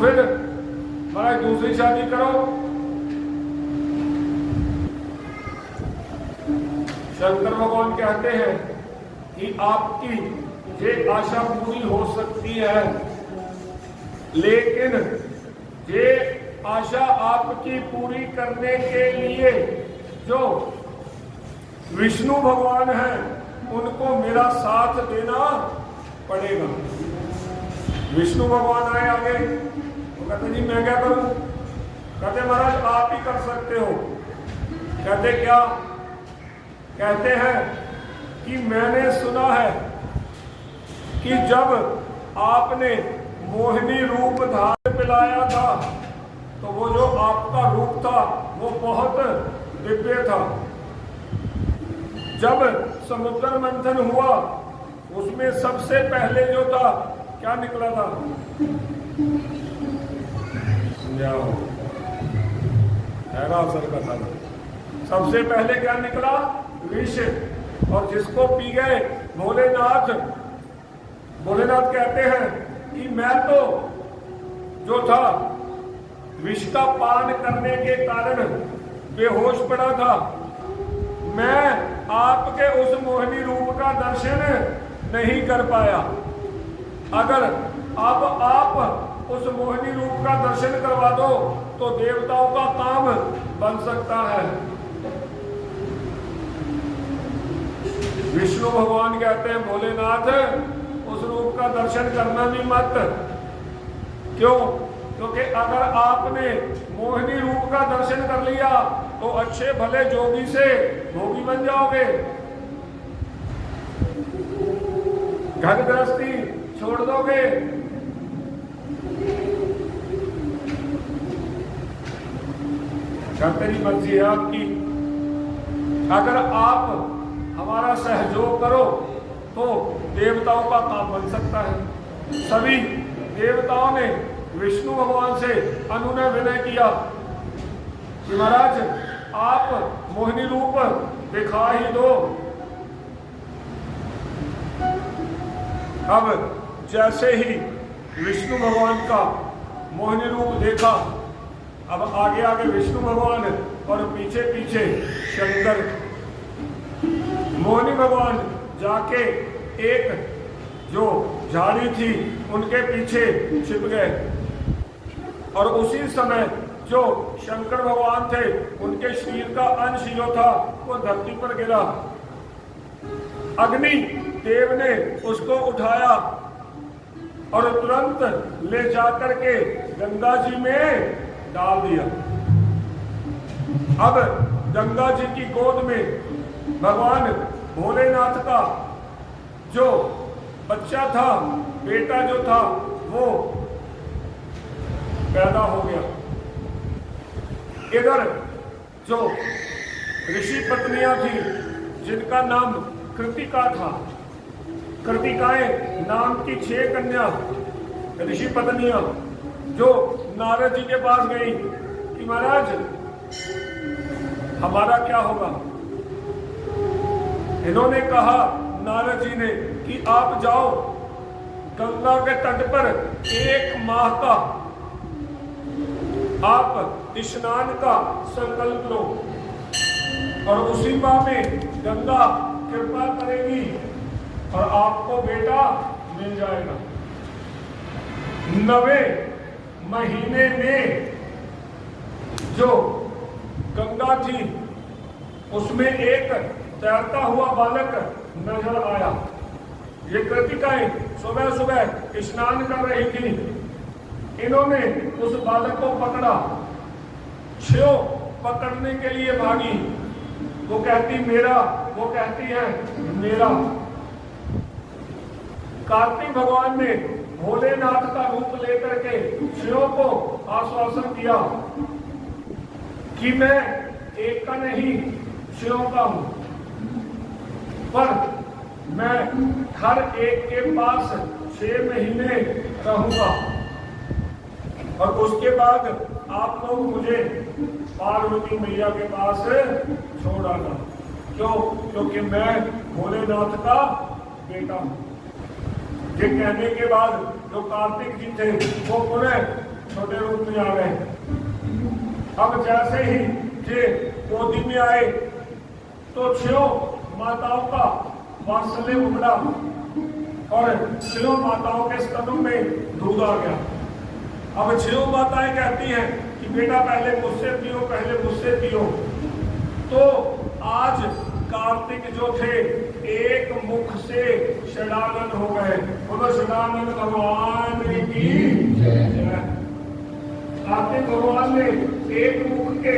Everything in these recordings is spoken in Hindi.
फिर महाराज दूसरी शादी करो। शंकर भगवान कहते हैं कि आपकी ये आशा पूरी हो सकती है, लेकिन ये आशा आपकी पूरी करने के लिए जो विष्णु भगवान हैं उनको मेरा साथ देना पड़ेगा। विष्णु भगवान आए आगे, वो कहते जी मैं क्या करूं? कहते महाराज आप ही कर सकते हो। कहते क्या? कहते हैं कि मैंने सुना है कि जब आपने मोहिनी रूप धारण पिलाया था तो वो जो आपका रूप था वो बहुत दिव्य था। जब समुद्र मंथन हुआ उसमें सबसे पहले जो था क्या निकला था? असर का था। सबसे पहले क्या निकला? विष। और जिसको पी गए भोलेनाथ, भोलेनाथ कहते हैं कि मैं तो जो था विष का पान करने के कारण बेहोश पड़ा था, मैं आपके उस मोहिनी रूप का दर्शन नहीं कर पाया। अगर अब आप उस मोहिनी रूप का दर्शन करवा दो तो देवताओं का काम बन सकता है। विष्णु भगवान कहते हैं भोलेनाथ उस रूप का दर्शन करना भी मत। क्यों? क्योंकि अगर आपने मोहिनी रूप का दर्शन कर लिया तो अच्छे भले जोगी से भोगी बन जाओगे, घर गृहस्थी छोड़ दोगे। तेरी मर्जी है आपकी। अगर आप हमारा सहयोग करो तो देवताओं का काम बन सकता है। सभी देवताओं ने विष्णु भगवान से अनुनय विनय किया कि महाराज आप मोहिनी रूप दिखा ही दो। अब जैसे ही विष्णु भगवान का मोहिनी रूप देखा, अब आगे आगे विष्णु भगवान और पीछे पीछे शंकर। मोहिनी भगवान जाके एक जो झाड़ी थी उनके पीछे छिप गए और उसी समय जो शंकर भगवान थे उनके शरीर का अंश जो था वो धरती पर गिरा। अग्नि देव ने उसको उठाया और तुरंत ले जाकर के गंगा जी में डाल दिया। अब गंगा जी की गोद में भगवान भोलेनाथ का जो बच्चा था, बेटा जो था, वो पैदा हो गया। इधर जो ऋषि पत्नियां थी जिनका नाम कृतिका था, कृतिकाएं नाम की 6 कन्या ऋषि पत्नियां जो नारद जी के पास गई कि महाराज हमारा क्या होगा। इन्होंने कहा नारद जी ने कि आप जाओ गंगा के तट पर 1 माह का आप स्नान का संकल्प लो और उसी माह में गंगा कृपा करेगी और आपको बेटा मिल जाएगा। 9वें महीने में जो गंगा थी उसमें एक तैरता हुआ बालक नजर आया। ये कृतिकाएं सुबह सुबह स्नान कर रही थी। इन्होंने उस बालक को पकड़ा, छियो पकड़ने के लिए भागी। वो कहती मेरा, वो कहती है मेरा। कार्तिक भगवान ने भोलेनाथ का रूप लेकर के शिव को आश्वासन दिया कि मैं एक का नहीं शिव का हूं, पर मैं हर एक के पास 6 महीने रहूंगा और उसके बाद आप लोग मुझे पार्वती मैया के पास छोड़ आना। क्यों? क्योंकि मैं भोलेनाथ का बेटा हूं। ये कहने के बाद जो कार्तिक जी थे वो पुनः छोटे रूप में आ गए। अब जैसे ही ये गोदी में आए तो 6 माताओं का वात्सल्य उमड़ा और 6 माताओं के स्तनों में दूध आ गया। अब 6 माताएं कहती हैं कि बेटा पहले मुझसे पियो, पहले मुझसे पियो। तो आज कार्तिक जो थे एक मुख से षडानन हो गए। बोलो षडानन भगवान की जय। कार्तिक भगवान ने एक मुख के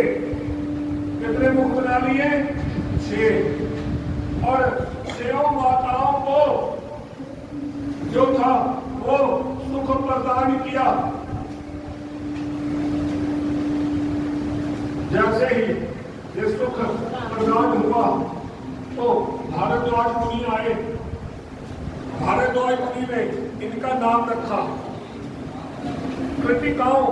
कितने मुख बना लिए? 6। और 6 माताओं को जो था वो सुख प्रदान किया। जैसे ही ये सुख प्रदान हुआ तो भारद्वाज मुनि आए। भारद्वाज मुनि ने इनका नाम रखा। कृतिकाओं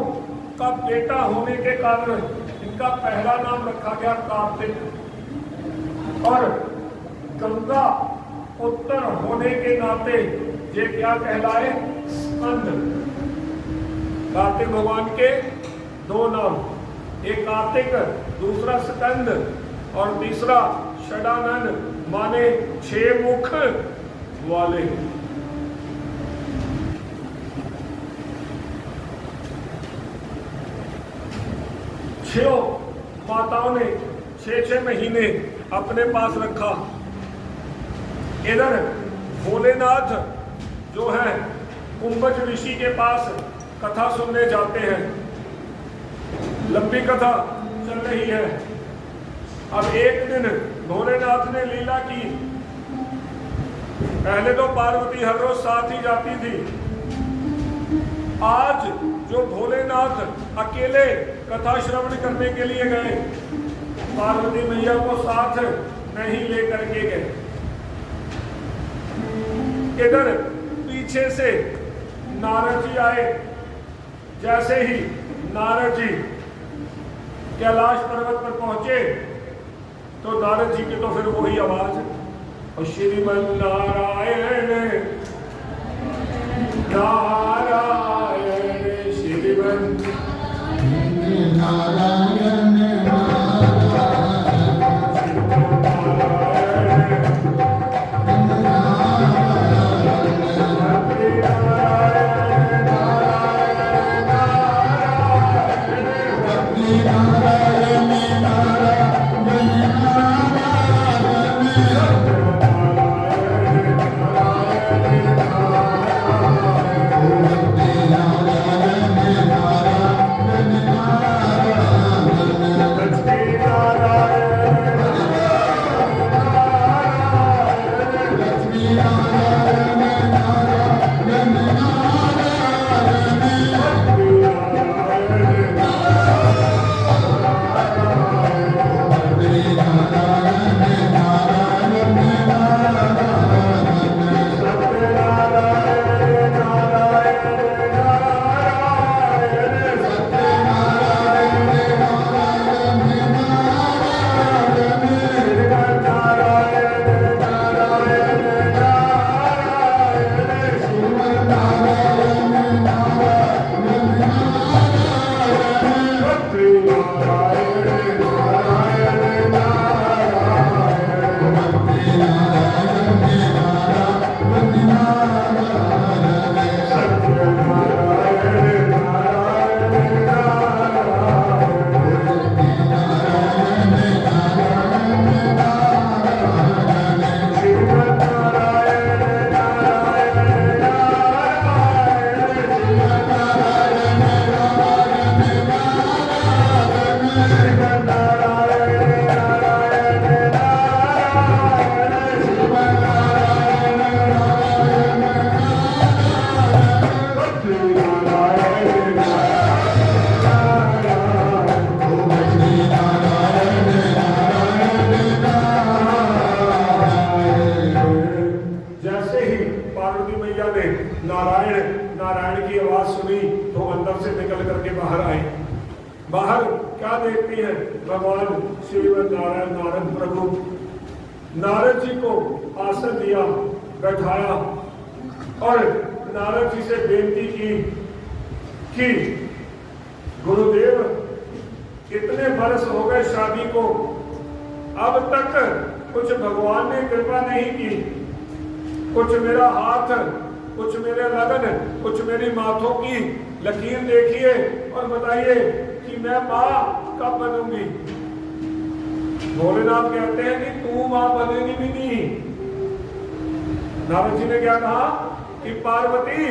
का बेटा होने के कारण इनका पहला नाम रखा गया कार्तिक। और गंगा उत्तर होने के नाते ये क्या कहलाए? स्कंद। कार्तिक भगवान के 2 नाम, एक कार्तिक, दूसरा स्कंद और तीसरा षडानन माने 6 मुख वाले। छह माताओं ने 6 महीने अपने पास रखा। इधर भोलेनाथ जो है कुंभज ऋषि के पास कथा सुनने जाते हैं। लंबी कथा चल रही है। अब एक दिन भोलेनाथ ने लीला की। पहले तो पार्वती हर रोज साथ ही जाती थी। आज जो भोलेनाथ अकेले कथा श्रवण करने के लिए गए, पार्वती मैया को साथ नहीं लेकर के गए। इधर पीछे से नारद जी आए। जैसे ही नारद जी कैलाश पर्वत पर पहुंचे तो नारद जी की तो फिर वही आवाज, और श्रीमन नारायण नारायण श्रीमन नारायण बाहर क्या देखती है? भगवान श्रीमन नारायण नारद प्रभु। नारद जी को आसन दिया, बैठाया और नारद जी से बेनती की कि गुरुदेव कितने बरस हो गए शादी को, अब तक कुछ भगवान ने कृपा नहीं की। कुछ मेरा हाथ, कुछ मेरे लगन, कुछ मेरी माथों की लकीर देखिए और बताइए कि मैं माँ कब बनूंगी। भोलेनाथ कहते हैं कि तू माँ बनेगी भी नहीं। नारद जी ने क्या कहा कि पार्वती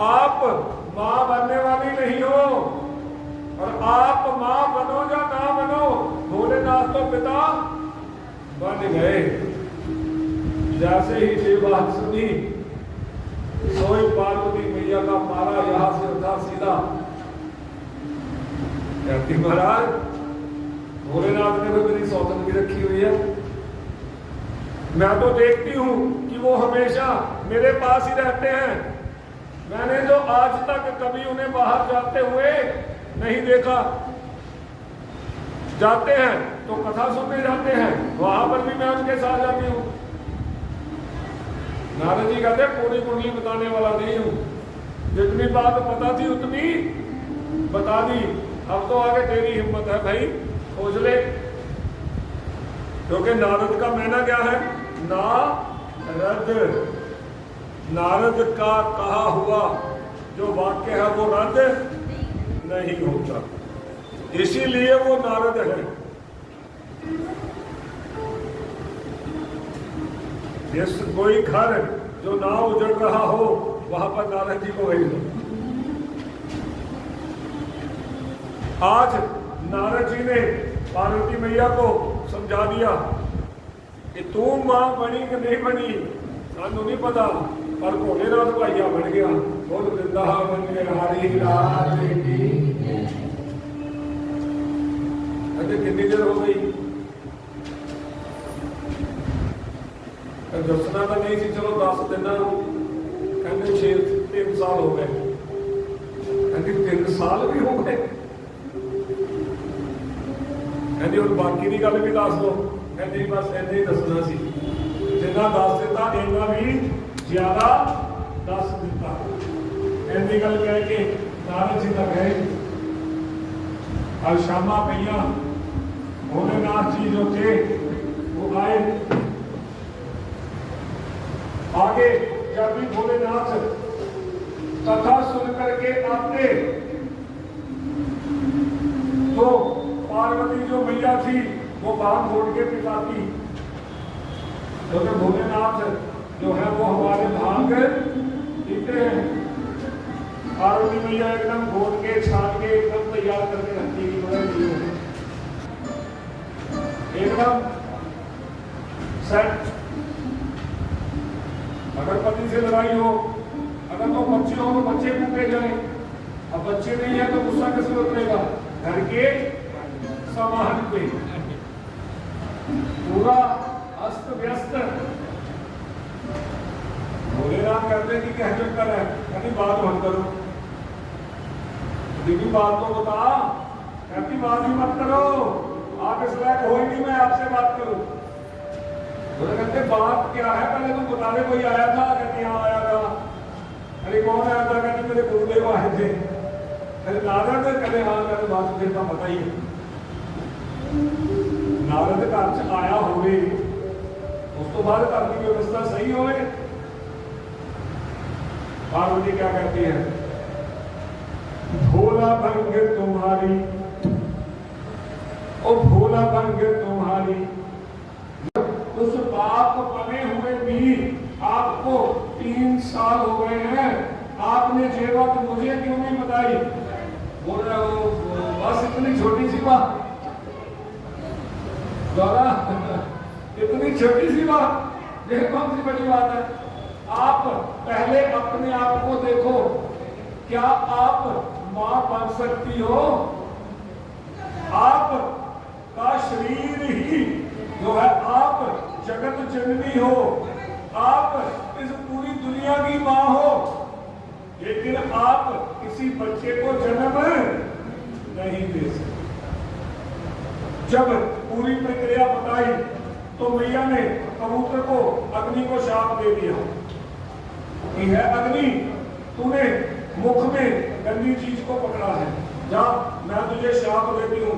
आप माँ बनने वाली नहीं हो, और आप माँ बनो या ना बनो, भोलेनाथ तो पिता बन गए। जैसे ही ये बात सुनी, सोई पार्वती मैया का पारा यहां से उठा सीधा। कहती महाराज भोलेनाथ ने तो मेरी सौतन भी रखी हुई है, मैं तो देखती हूं कि वो हमेशा मेरे पास ही रहते हैं। मैंने तो आज तक कभी उन्हें बाहर जाते हुए नहीं देखा। जाते हैं तो कथा सुनने जाते हैं, वहां पर भी मैं उनके साथ जाती हूँ। नारद जी कहते पूरी कुंडली बताने वाला नहीं हूं, जितनी बात पता थी उतनी बता दी। अब तो आगे तेरी हिम्मत है भाई, खोज ले। क्योंकि नारद का मैना क्या है, नारद, नारद का कहा हुआ जो वाक्य है वो रद्द नहीं होता, इसीलिए वो नारद है। जिस कोई घर जो ना उजड़ रहा हो वहां पर नारद जी को भेज दो। आज नारद जी ने पार्वती मैया को समझा दिया कि तू मां बनी कि नहीं बनी सानू नहीं पता, पर भोलेनाथ भाइया बन गया। बोल वृंदावन हरी लाल की। कितनी देर हो गई, दसना तो नहीं सी, चलो 10 दिन, कहते 3 साल हो गए, कहती 3 साल भी हो गए, कहती और बाकी की गल भी दस दो। कहती बस इन्ना ही दसना सी, जिन्ना दस दिता इन्ना भी ज्यादा दस दिता। इन्नी गल कह के नारद जी तक गए। अब शामा पईया, भोलेनाथ जी जो थे वो आए। आगे जब भी भोलेनाथ कथा सुन करके आते तो पार्वती जो मैया थी वो बांध छोड़ के पिताती। क्योंकि भोलेनाथ जो है वो हमारे भाग जीते हैं। पार्वती मैया एकदम घोट के छान के एकदम तैयार करके रखती है, एकदम सेट। अगर पति से लड़ाई हो, अगर तो बच्चे हो तो बच्चे कूटे जाए, अब बच्चे नहीं है तो गुस्सा किस पे उतरेगा, घर के सामान पे। पूरा अस्त व्यस्त। भोलेनाथ कहते कि क्या चक्कर है, कहती बात मत करो, दीदी बात तो बता। कहती बात ही मत करो, आप इस लायक हो ही नहीं मैं आपसे बात करूं। बोले कहते बात क्या है, पहले तुम बता दे, कोई आया था? कहती हाँ आया था। अरे कौन आया था? कहती मेरे गुरुदेव आए थे। अरे नारद? कहते हाँ। कहते बात मुझे का पता ही है। नारद घर च आया होवे, उस तो बाद घर की व्यवस्था सही होवे। पार्वती क्या कहती है, भोला भंग तुम्हारी, ओ भोला भंग तुम्हारी, उस बाप बने हुए भी आपको 3 साल हो गए हैं, आपने ये बात मुझे क्यों नहीं बताई? बोल रहे हो बस इतनी छोटी सी बात, इतनी छोटी सी बात, ये कौन सी बड़ी बात है? आप पहले अपने आप को देखो, क्या आप मां बन सकती हो? आप का शरीर ही जो है, आप जगत जननी हो, आप इस पूरी दुनिया की मां हो, लेकिन आप किसी बच्चे को जन्म नहीं दे सकते। जब पूरी प्रक्रिया बताई तो मैया ने कबूतर को, अग्नि को शाप दे दिया कि है अग्नि, तूने मुख में गंदी चीज को पकड़ा है, जा, मैं तुझे शाप देती हूँ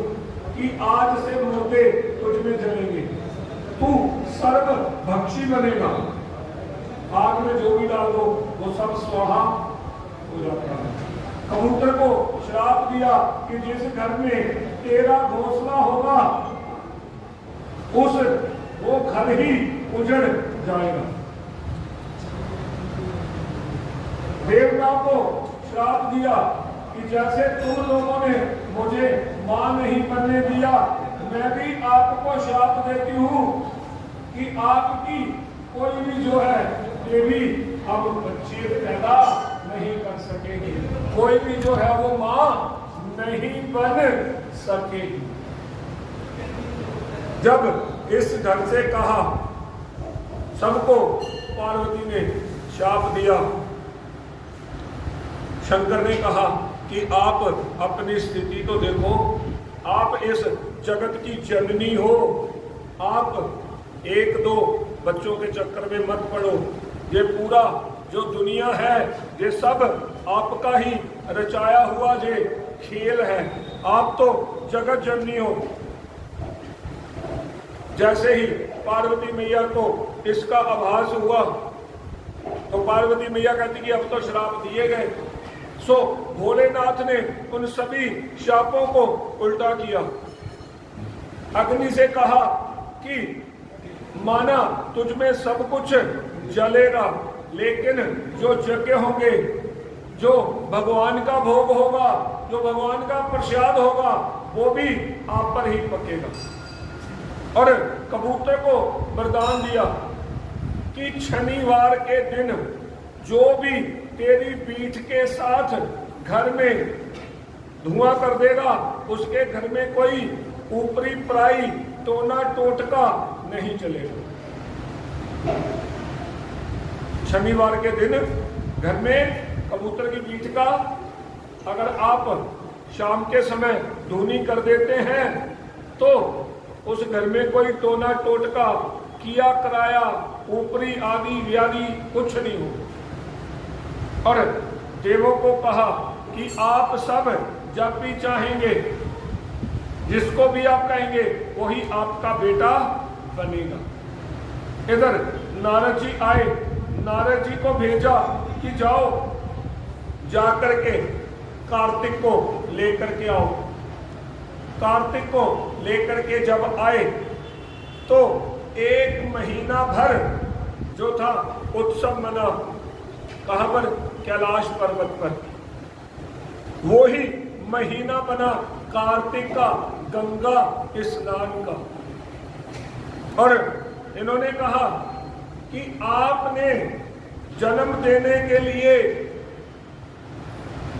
कि आज से मुर्दे तुझ में जलेंगे, तू सर्व भक्षी बनेगा, आग में जो भी डाल दो वो सब स्वाहा हो जाता है। कबूतर को श्राप दिया कि जिस घर में तेरा घोंसला होगा उस वो घर ही उजड़ जाएगा। देवता को श्राप दिया कि जैसे तुम लोगों ने मुझे मां नहीं बनने दिया, मैं भी आपको श्राप देती हूं कि आपकी कोई भी जो है देवी अब बच्चे पैदा नहीं कर सकेगी, कोई भी जो है वो मां नहीं बन सकेगी। जब इस ढंग से कहा, सबको पार्वती ने शाप दिया। शंकर ने कहा कि आप अपनी स्थिति तो देखो, आप इस जगत की जननी हो, आप एक दो बच्चों के चक्कर में मत पड़ो, ये पूरा जो दुनिया है ये सब आपका ही रचाया हुआ ये खेल है, आप तो जगत जननी हो। जैसे ही पार्वती मैया को इसका आभास हुआ तो पार्वती मैया कहती कि अब तो श्राप दिए गए। सो भोलेनाथ ने उन सभी शापों को उल्टा किया। अग्नि से कहा कि माना तुझ में सब कुछ जलेगा, लेकिन जो यज्ञ होंगे, जो भगवान का भोग होगा, जो भगवान का प्रसाद होगा, वो भी आप पर ही पकेगा। और कबूतर को वरदान दिया कि शनिवार के दिन जो भी तेरी पीठ के साथ घर में धुआं कर देगा, उसके घर में कोई ऊपरी पराई टोना टोटका नहीं चलेगा। शनिवार के दिन घर में कबूतर की पीठ का अगर आप शाम के समय धुनी कर देते हैं तो उस घर में कोई टोना टोटका किया कराया ऊपरी आदि व्याधि कुछ नहीं हो। और देवों को कहा कि आप सब जब भी चाहेंगे, जिसको भी आप कहेंगे वही आपका बेटा बनेगा। इधर नारद जी आए, नारद जी को भेजा कि जाओ जाकर के कार्तिक को लेकर के आओ। कार्तिक को लेकर के जब आए तो 1 महीना भर जो था उत्सव मना। कहां पर? कैलाश पर्वत पर। वो ही महीना बना कार्तिक का, गंगा स्नान का। और इन्होंने कहा कि आपने जन्म देने के लिए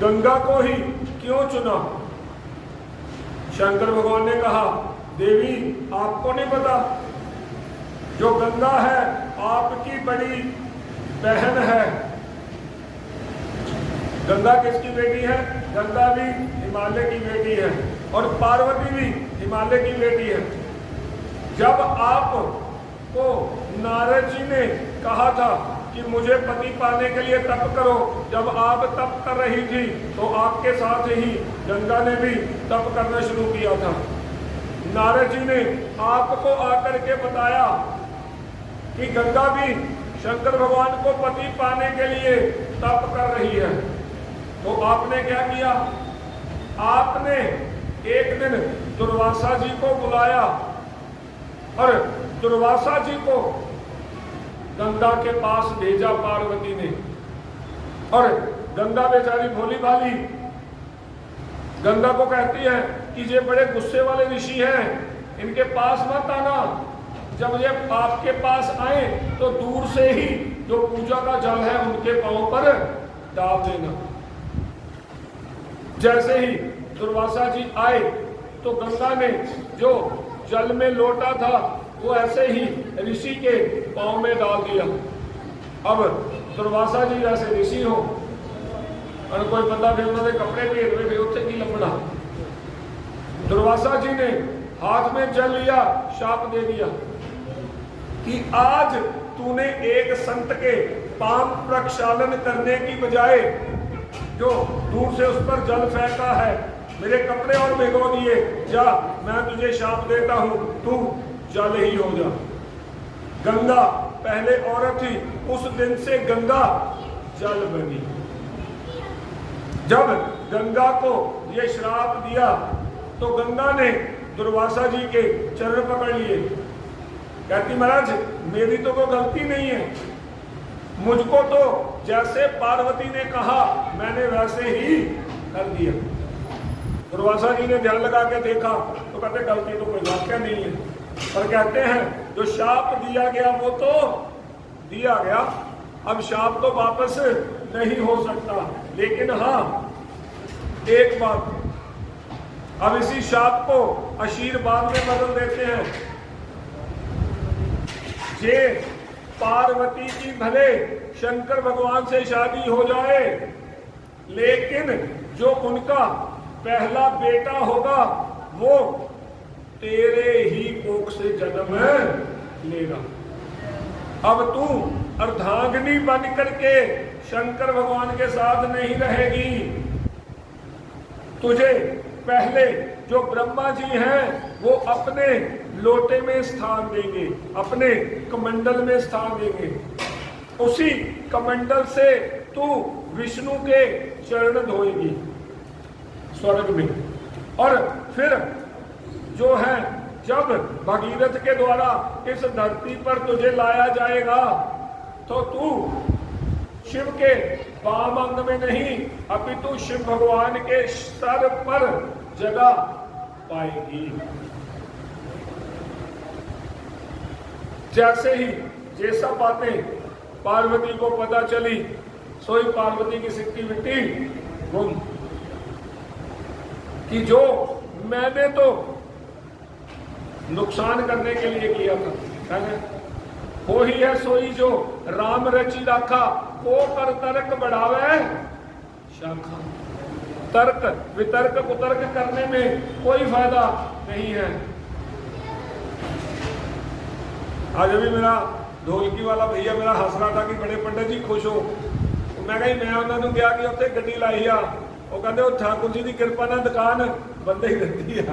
गंगा को ही क्यों चुना? शंकर भगवान ने कहा, देवी आपको नहीं पता, जो गंगा है आपकी बड़ी बहन है। गंगा किसकी बेटी है? गंगा भी हिमालय की बेटी है और पार्वती भी हिमालय की बेटी है। जब आपको नारद जी ने कहा था कि मुझे पति पाने के लिए तप करो, जब आप तप कर रही थी तो आपके साथ ही गंगा ने भी तप करना शुरू किया था। नारद जी ने आपको आकर के बताया कि गंगा भी शंकर भगवान को पति पाने के लिए तप कर रही है। तो आपने क्या किया? आपने एक दिन दुर्वासा जी को बुलाया और दुर्वासा जी को गंगा के पास भेजा पार्वती ने। और गंगा बेचारी भोली भाली गंगा को कहती है कि ये बड़े गुस्से वाले ऋषि हैं, इनके पास मत आना। जब ये आपके पास आए तो दूर से ही जो पूजा का जल है उनके पांव पर डाल देना। जैसे ही दुर्वासा जी आए तो गंगा ने जो जल में लोटा था वो ऐसे ही ऋषि के पांव में डाल दिया। अब दुर्वासा जी जैसे ऋषि हो और कोई बंदा भी उन्होंने कपड़े भेज रहे थे उत्थे की लपड़ा। दुर्वासा जी ने हाथ में जल लिया, शाप दे दिया कि आज तूने एक संत के पाप प्रक्षालन करने की बजाय जो दूर से उस पर जल फेंका है, मेरे कपड़े और भिगो दिए, जा मैं तुझे शाप देता हूं, तू जल ही हो जा। गंगा पहले औरत थी, उस दिन से गंगा जल बनी। जब गंगा को ये श्राप दिया तो गंगा ने दुर्वासा जी के चरण पकड़ लिए। कहती महाराज मेरी तो कोई गलती नहीं है, मुझको तो जैसे पार्वती ने कहा मैंने वैसे ही कर दिया। दुर्वासा जी ने ध्यान लगा के देखा तो कहते गलती तो कोई वाक्य नहीं है, पर कहते हैं जो शाप दिया गया वो तो दिया गया, अब शाप तो वापस नहीं हो सकता। लेकिन हाँ एक बात, अब इसी शाप को आशीर्वाद में बदल देते हैं। जे पार्वती की भले शंकर भगवान से शादी हो जाए, लेकिन जो उनका पहला बेटा होगा वो तेरे ही कोख से जन्म लेगा। अब तू अर्धांगिनी बन करके शंकर भगवान के साथ नहीं रहेगी, तुझे पहले जो ब्रह्मा जी हैं वो अपने लोटे में स्थान देंगे, अपने कमंडल में स्थान देंगे। उसी कमंडल से तू विष्णु के चरण धोएगी स्वर्ग में। और फिर जो है जब भगीरथ के द्वारा इस धरती पर तुझे लाया जाएगा तो तू शिव के वाम अंग में नहीं अपितु शिव भगवान के सर पर जगह पाएगी। जैसे ही जैसा बातें पार्वती को पता चली, सोई पार्वती की सिक्की मिट्टी गुम, कि जो मैंने तो नुकसान करने के लिए किया था, है वो ही है सोई जो राम रची राखा, को कर तर्क बढ़ावे शाखा। तर्क वितर्क कुतर्क करने में कोई फायदा नहीं है। आज अभी मेरा ढोलकी वाला भैया मेरा हंस रहा था कि बड़े पंडित जी खुश हो, तो मैं कही मैं उन्होंने क्या कि उत्थे गड्डी लाई आ, वो कहते ठाकुर जी की कृपा ना दुकान बंद ही रहती है।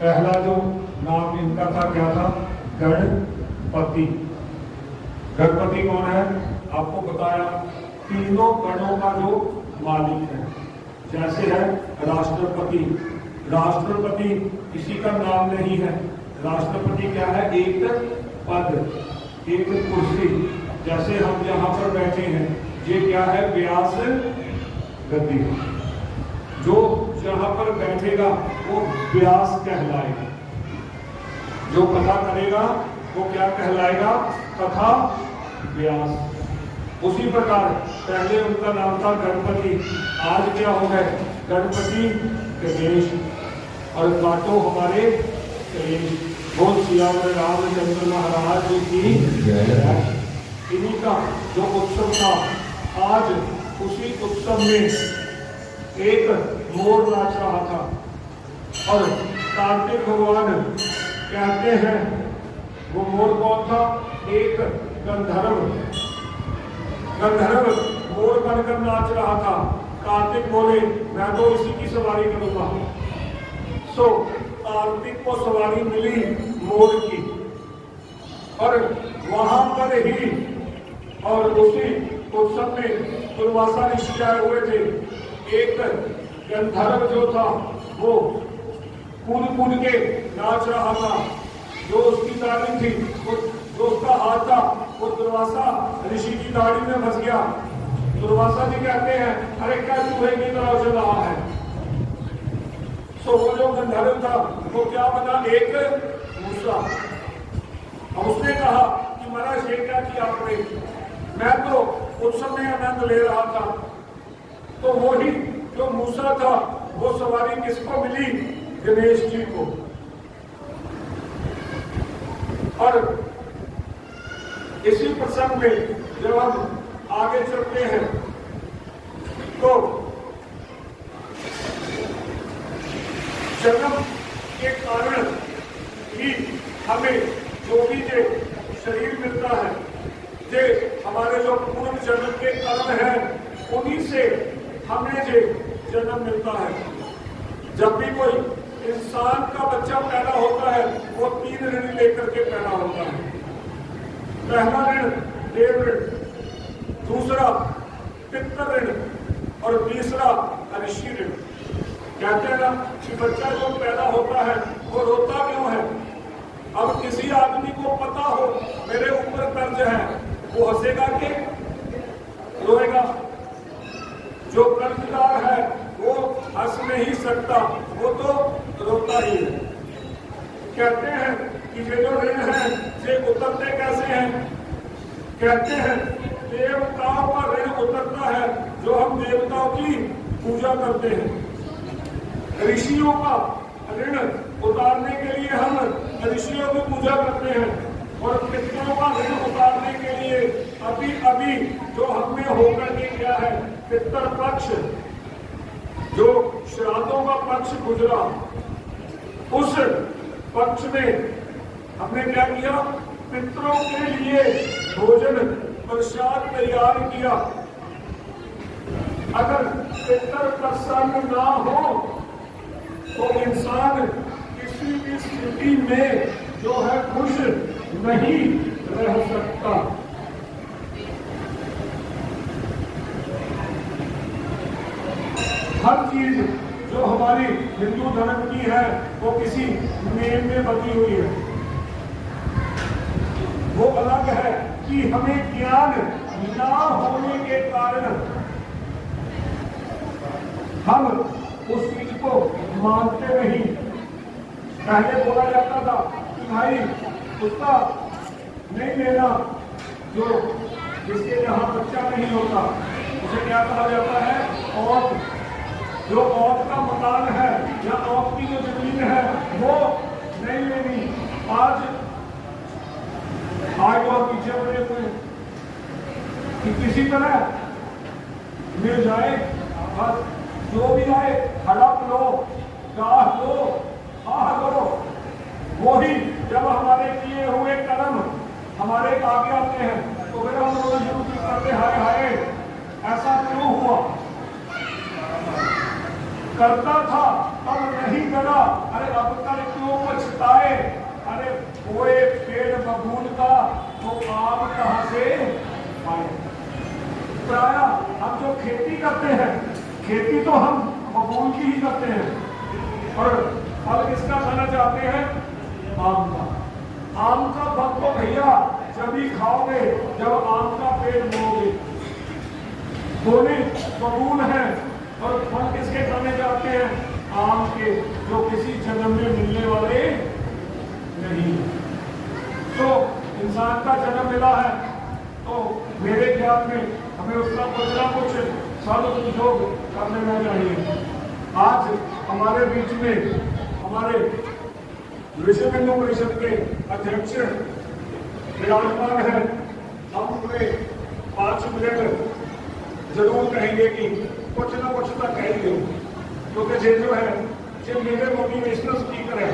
पहला जो नाम इनका था क्या था? गणपति। गणपति कौन है? आपको बताया, तीनों गणों का जो मालिक है। जैसे है राष्ट्रपति, राष्ट्रपति किसी का नाम नहीं है। राष्ट्रपति क्या है? एक पद, एक कुर्सी। जैसे हम यहाँ पर बैठे हैं, ये क्या है? व्यास गद्दी। जो जहाँ पर बैठेगा वो व्यास कहलाएगा, जो कथा करेगा वो क्या कहलाएगा? कथा व्यास। उसी प्रकार पहले उनका नाम था गणपति, आज क्या हो गए? गणपति गणेश। और काटो हमारे कलेश। बोल सियावर रामचंद्र महाराज की। इन्हीं का जो उत्सव था, आज उसी उत्सव में एक मोर नाच रहा था। और कार्तिक भगवान कहते हैं, वो मोर कौन था? एक गंधर्व। गंधर्व मोर बनकर नाच रहा था। कार्तिक बोले, मैं तो इसी की सवारी करूंगा। सो कार्तिक को सवारी मिली मोर की, और वहां पर ही और उसी उत्सव में दुर्वासा ऋषि आए हुए थे। एक गंधर्व जो था वो कूद कूद के नाच रहा था। जो उसकी दाढ़ी थी, वो जो उसका हाथ था, वो दुर्वासा ऋषि की दाढ़ी में फंस गया। दुर्वासा जी कहते हैं, अरे क्या चूहे की तरह चल रहा है? सो वो जो गंधर्व था वो क्या बना? एक मूसा। अब उसने कहा कि महाराज ये क्या किया आपने? मैं तो उत्सव में आनंद ले रहा था। तो वही जो मूसा था वो सवारी किसको मिली? गणेश जी को। और इसी प्रसंग में जब हम आगे चलते हैं तो जन्म के कारण ही हमें जो भी जो शरीर मिलता है, जे हमारे जो पूर्व जन्म के कर्म हैं, उन्हीं से हमें जो जन्म मिलता है। जब भी कोई इंसान का बच्चा पैदा होता है, वो 3 ऋण लेकर के पैदा होता है। पहला ऋण देव ऋण, दूसरा पितृ ऋण, और तीसरा ऋषि ऋण। कहते हैं ना कि बच्चा जो पैदा होता है वो रोता क्यों है? अब किसी आदमी को पता हो मेरे ऊपर कर्ज है, वो हंसेगा कि रोएगा? जो कर्जदार है वो हंस नहीं सकता, वो तो रोता ही है। कहते हैं कि ये जो ऋण है ये उतरते कैसे हैं? कहते हैं देवताओं का ऋण उतरता है जो हम देवताओं की पूजा करते हैं। ऋषियों का ऋण उतारने के लिए हम ऋषियों की पूजा करते हैं, और पितरों का ऋण उतारने के लिए अभी अभी जो हमने होकर के किया है पितर पक्ष, जो श्राद्धों का पक्ष गुजरा, उस पक्ष में हमने क्या किया? पितरों के लिए भोजन प्रसाद तैयार किया। अगर पितर प्रसन्न ना हो तो इंसान किसी भी स्थिति में जो है खुश नहीं रह सकता। हर चीज जो हमारी हिंदू धर्म की है वो किसी नियम में बनी हुई है। वो अलग है कि हमें ज्ञान ना होने के कारण हम उस चीज को मानते नहीं। पहले बोला जाता था कि भाई उसका नहीं लेना, जो जिसके यहाँ बच्चा नहीं होता उसे क्या कहा जाता है? औरत। जो औरत का मकान है या किसी तरह मिल जाए, बस जो भी आए हड़प लो, गाह लो, आह लो। वही जब हमारे किए हुए कर्म हमारे आगे आते हैं तो फिर हम रोना शुरू करते, हाय हाय ऐसा क्यों हुआ, करता था अब नहीं करा, अरे अब कर क्यों पछताए, अरे कोई पेड़ बबूल का तो आम कहां से आए। प्राया हम जो खेती करते हैं, खेती तो हम बबूल की ही करते हैं, और फल किसका खाना चाहते हैं, आम का। आम का फल तो भैया जब ही खाओगे जब आम का पेड़ बोओगे। दोनों बबूल हैं और फल किसके खाने जाते हैं, आम के, जो किसी जन्म में मिलने वाले नहीं। तो इंसान का जन्म मिला है तो मेरे ख्याल में हमें उसका कुछ ना कुछ सदुपयोग कर लेना चाहिए। आज हमारे बीच में हमारे विश्व हिंदू परिषद के अध्यक्ष विराजमान है, हम उन्हें 5 मिनट जरूर कहेंगे कि कुछ ना कुछ तो कहेंगे, क्योंकि ये जो है ये मेरे मोटिवेशनल स्पीकर है।